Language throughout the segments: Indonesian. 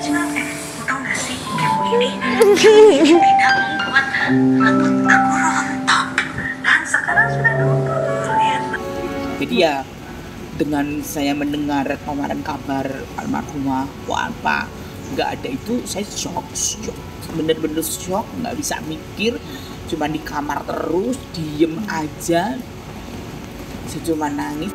Cuma tau gak sih kamu ini tidak membuat rambut aku rontok. Dan sekarang sudah nunggu lihat. Jadi ya dengan saya mendengar paparan kabar almarhumah apa nggak ada itu, saya shock, bener-bener shock, nggak bisa mikir, cuma di kamar terus diem aja, saya cuma nangis.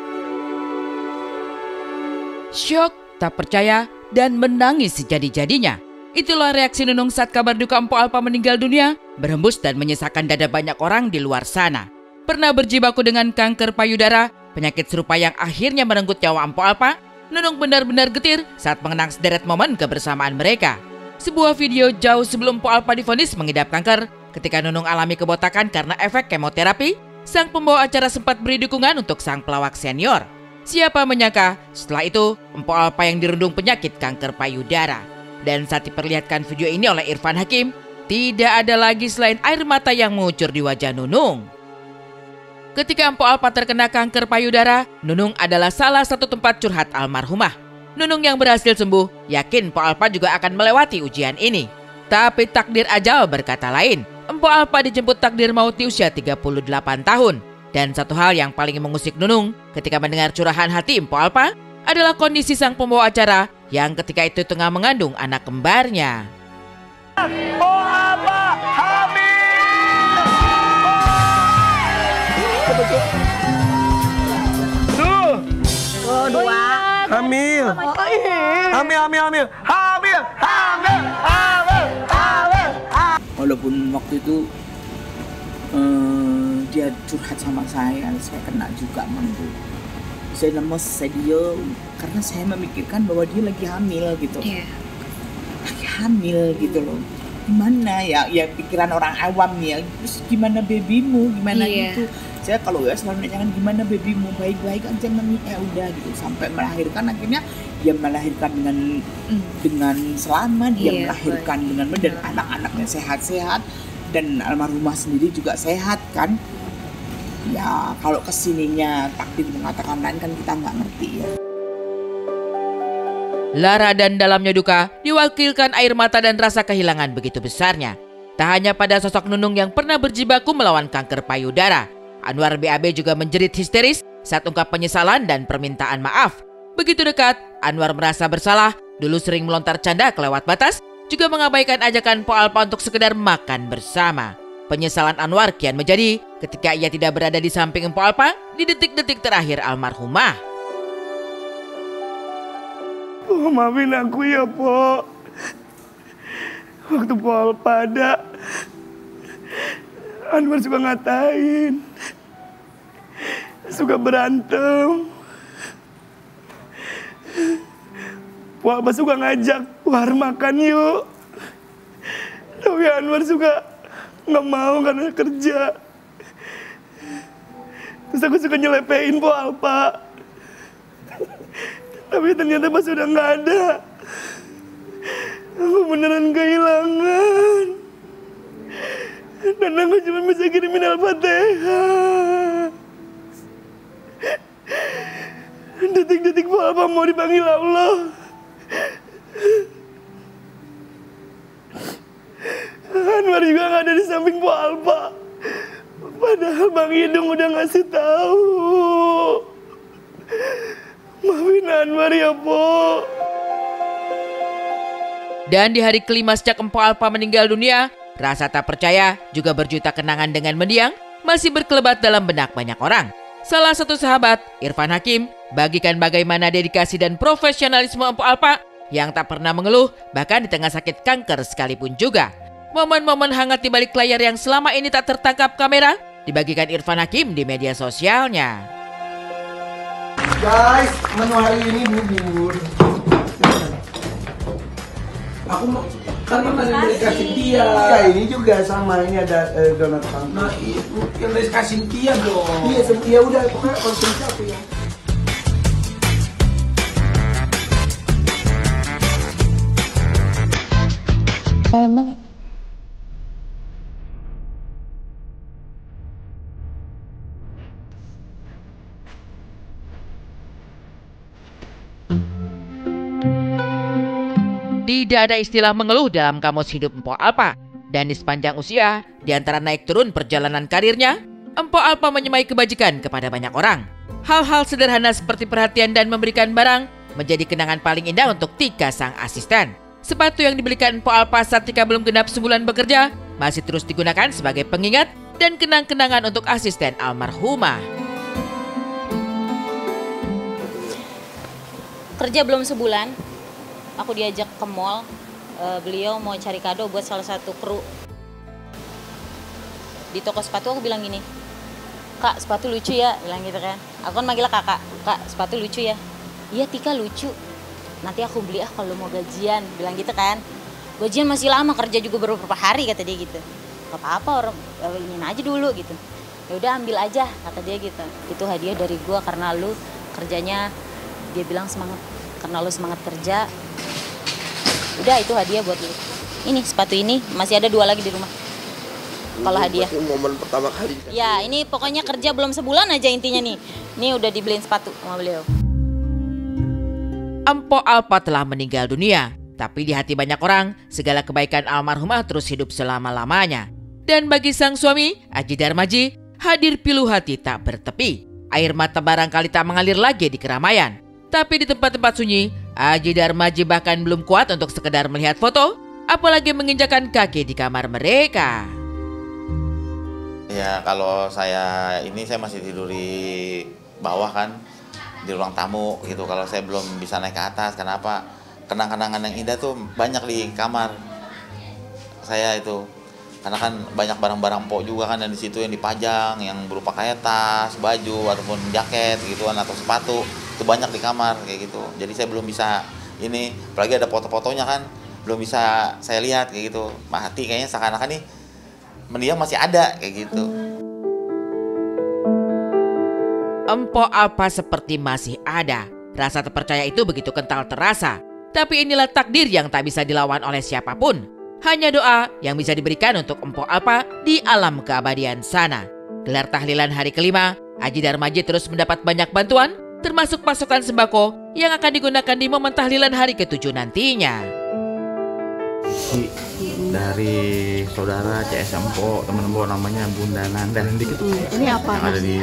Syok, tak percaya, dan menangis sejadi-jadinya. Itulah reaksi Nunung saat kabar duka Empu Alpa meninggal dunia berhembus dan menyisakan dada banyak orang di luar sana. Pernah berjibaku dengan kanker payudara, penyakit serupa yang akhirnya merenggut nyawa Empu Alpa, Nunung benar-benar getir saat mengenang sederet momen kebersamaan mereka. Sebuah video jauh sebelum Empu Alpa divonis mengidap kanker, ketika Nunung alami kebotakan karena efek kemoterapi, sang pembawa acara sempat beri dukungan untuk sang pelawak senior. Siapa menyangka setelah itu Empu Alpa yang dirundung penyakit kanker payudara. Dan saat diperlihatkan video ini oleh Irfan Hakim, tidak ada lagi selain air mata yang mengucur di wajah Nunung. Ketika Empu Alpa terkena kanker payudara, Nunung adalah salah satu tempat curhat almarhumah. Nunung yang berhasil sembuh, yakin Empu Alpa juga akan melewati ujian ini. Tapi takdir ajal berkata lain. Empu Alpa dijemput takdir maut di usia 38 tahun. Dan satu hal yang paling mengusik Nunung ketika mendengar curahan hati Empu Alpa adalah kondisi sang pembawa acara yang ketika itu tengah mengandung anak kembarnya. Empu Alpa hamil! Tuh. Oh, dua. Hamil. Hamil. Walaupun waktu itu dia curhat sama saya kena juga mampu. Saya lemes, saya diem, karena saya memikirkan bahwa dia lagi hamil gitu. Lagi hamil gitu loh. Gimana ya pikiran orang awam ya, terus gimana babymu, gimana gitu. Saya kalau ya selalu nanyakan gimana babymu, baik-baik aja mami, udah gitu. Sampai melahirkan, akhirnya dia melahirkan dengan selamat, dia melahirkan dengan benar, dan anak-anaknya sehat-sehat, dan almarhumah sendiri juga sehat kan. Ya kalau kesininya takdir mengatakan lain kan kita nggak ngerti ya. Lara dan dalamnya duka diwakilkan air mata dan rasa kehilangan begitu besarnya. Tak hanya pada sosok Nunung yang pernah berjibaku melawan kanker payudara, Anwar BAB juga menjerit histeris saat ungkap penyesalan dan permintaan maaf. Begitu dekat, Anwar merasa bersalah, dulu sering melontar canda kelewat batas, juga mengabaikan ajakan Empu Alpa untuk sekedar makan bersama. Penyesalan Anwar kian menjadi ketika ia tidak berada di samping Empu Alpa di detik-detik terakhir almarhumah. Oh, maafin aku ya, Po. Waktu Po Alpa ada, Anwar suka ngatain, suka berantem. Po Alpa suka ngajak, war makan yuk. Tapi Anwar suka nggak mau karena kerja. Terus aku suka nyelepein Po Alpa. Tapi ternyata pas udah nggak ada, aku beneran kehilangan. Dan aku cuma bisa kirimin Al-Fatihah. Detik-detik Po Alpa mau dipanggil Allah. Anwar juga nggak ada di samping Po Alpa. Padahal Bang Hidung udah ngasih tahu. Maafin Anwar ya, Po. Dan di hari kelima sejak Empu Alpa meninggal dunia, rasa tak percaya juga berjuta kenangan dengan mendiang masih berkelebat dalam benak banyak orang. Salah satu sahabat, Irfan Hakim, bagikan bagaimana dedikasi dan profesionalisme Empu Alpa yang tak pernah mengeluh bahkan di tengah sakit kanker sekalipun juga. Momen-momen hangat di balik layar yang selama ini tak tertangkap kamera dibagikan Irfan Hakim di media sosialnya. Guys, menu hari ini bubur. Aku mau kan ada dari Kasintia. Ya, ini juga sama, ini ada donat kangkung. Nah, itu yang dari Kasintia dong. Iya, ya udah, pokoknya konsumsi aku ya. Emang Tidak ada istilah mengeluh dalam kamus hidup Empo Alpa. Dan di sepanjang usia, di antara naik turun perjalanan karirnya, Empo Alpa menyemai kebajikan kepada banyak orang. Hal-hal sederhana seperti perhatian dan memberikan barang menjadi kenangan paling indah untuk Tika sang asisten. Sepatu yang dibelikan Empo Alpa saat Tika belum genap sebulan bekerja masih terus digunakan sebagai pengingat dan kenang-kenangan untuk asisten almarhumah. Kerja belum sebulan, aku diajak ke mall. Beliau mau cari kado buat salah satu kru. Di toko sepatu aku bilang gini, "Kak, sepatu lucu ya," bilang gitu kan. Aku kan manggilnya kakak, "Kak, sepatu lucu ya." "Iya Tika, lucu. Nanti aku beli kalau mau gajian," bilang gitu kan. "Gajian masih lama, kerja juga beberapa hari," kata dia gitu. "Gak apa-apa, orang ingin aja dulu," gitu. "Ya udah ambil aja," kata dia gitu. "Itu hadiah dari gua karena lu kerjanya," dia bilang, "semangat, karena lu semangat kerja. Udah, itu hadiah buat lu. Ini sepatu ini masih ada 2 lagi di rumah. Kalau hadiah." Momen pertama kali. Ya, ini pokoknya kerja belum sebulan aja intinya nih. Ini udah dibeliin sepatu sama beliau. Empo Alpa telah meninggal dunia, tapi di hati banyak orang, segala kebaikan almarhumah terus hidup selama-lamanya. Dan bagi sang suami, Aji Darmaji, hadir pilu hati tak bertepi. Air mata barangkali tak mengalir lagi di keramaian. Tapi di tempat-tempat sunyi, Aji Darmaji bahkan belum kuat untuk sekedar melihat foto, apalagi menginjakan kaki di kamar mereka. Ya kalau saya masih tidur di bawah kan, di ruang tamu gitu. Kalau saya belum bisa naik ke atas, kenapa? Kenang-kenangan yang indah tuh banyak di kamar saya itu. Karena kan banyak barang-barang Mpok juga kan, dan di situ yang dipajang, yang berupa kayak tas, baju, ataupun jaket gituan atau sepatu. Itu banyak di kamar kayak gitu. Jadi saya belum bisa apalagi ada foto-fotonya kan, belum bisa saya lihat kayak gitu. Hati kayaknya seakan-akan nih mendiang masih ada kayak gitu. Empo Alpa seperti masih ada. Rasa terpercaya itu begitu kental terasa. Tapi inilah takdir yang tak bisa dilawan oleh siapapun. Hanya doa yang bisa diberikan untuk Empo Alpa di alam keabadian sana. Gelar tahlilan hari kelima, Aji Darmaji terus mendapat banyak bantuan, termasuk pasokan sembako yang akan digunakan di momen tahlilan hari ke-7 nantinya. Dari saudara CS Empo, teman Empo namanya Bunda Nanda. Ini apa? Yang ada di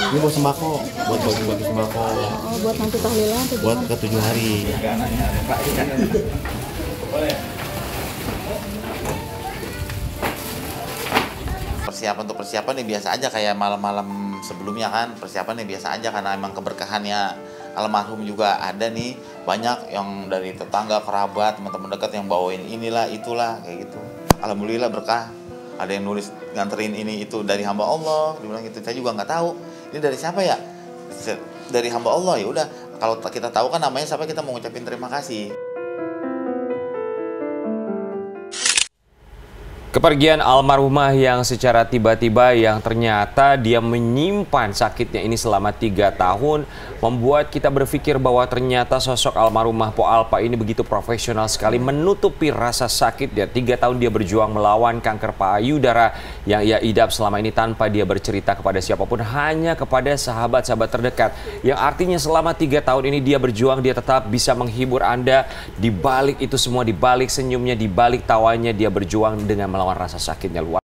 ini buat sembako, buat bagi-bagi sembako. Oh, buat nanti tahlilan atau buat ke-7 hari. Persiapan nih biasa aja kayak malam-malam sebelumnya kan, persiapan nih biasa aja karena emang keberkahannya almarhum juga ada nih, banyak yang dari tetangga, kerabat, teman-teman dekat yang bawain inilah itulah kayak gitu. Alhamdulillah berkah. Ada yang nulis nganterin ini itu dari hamba Allah, dibilang gitu. Saya juga nggak tahu ini dari siapa ya, dari hamba Allah. Ya udah, kalau kita tahu kan namanya siapa, kita mau ngucapin terima kasih. Kepergian almarhumah yang secara tiba-tiba yang ternyata dia menyimpan sakitnya ini selama 3 tahun membuat kita berpikir bahwa ternyata sosok almarhumah Po Alpa ini begitu profesional sekali menutupi rasa sakit dia. 3 tahun dia berjuang melawan kanker payudara yang ia idap selama ini tanpa dia bercerita kepada siapapun, hanya kepada sahabat-sahabat terdekat. Yang artinya selama 3 tahun ini dia berjuang, dia tetap bisa menghibur Anda. Di balik itu semua, di balik senyumnya, di balik tawanya, dia berjuang dengan melawan rasa sakitnya luar.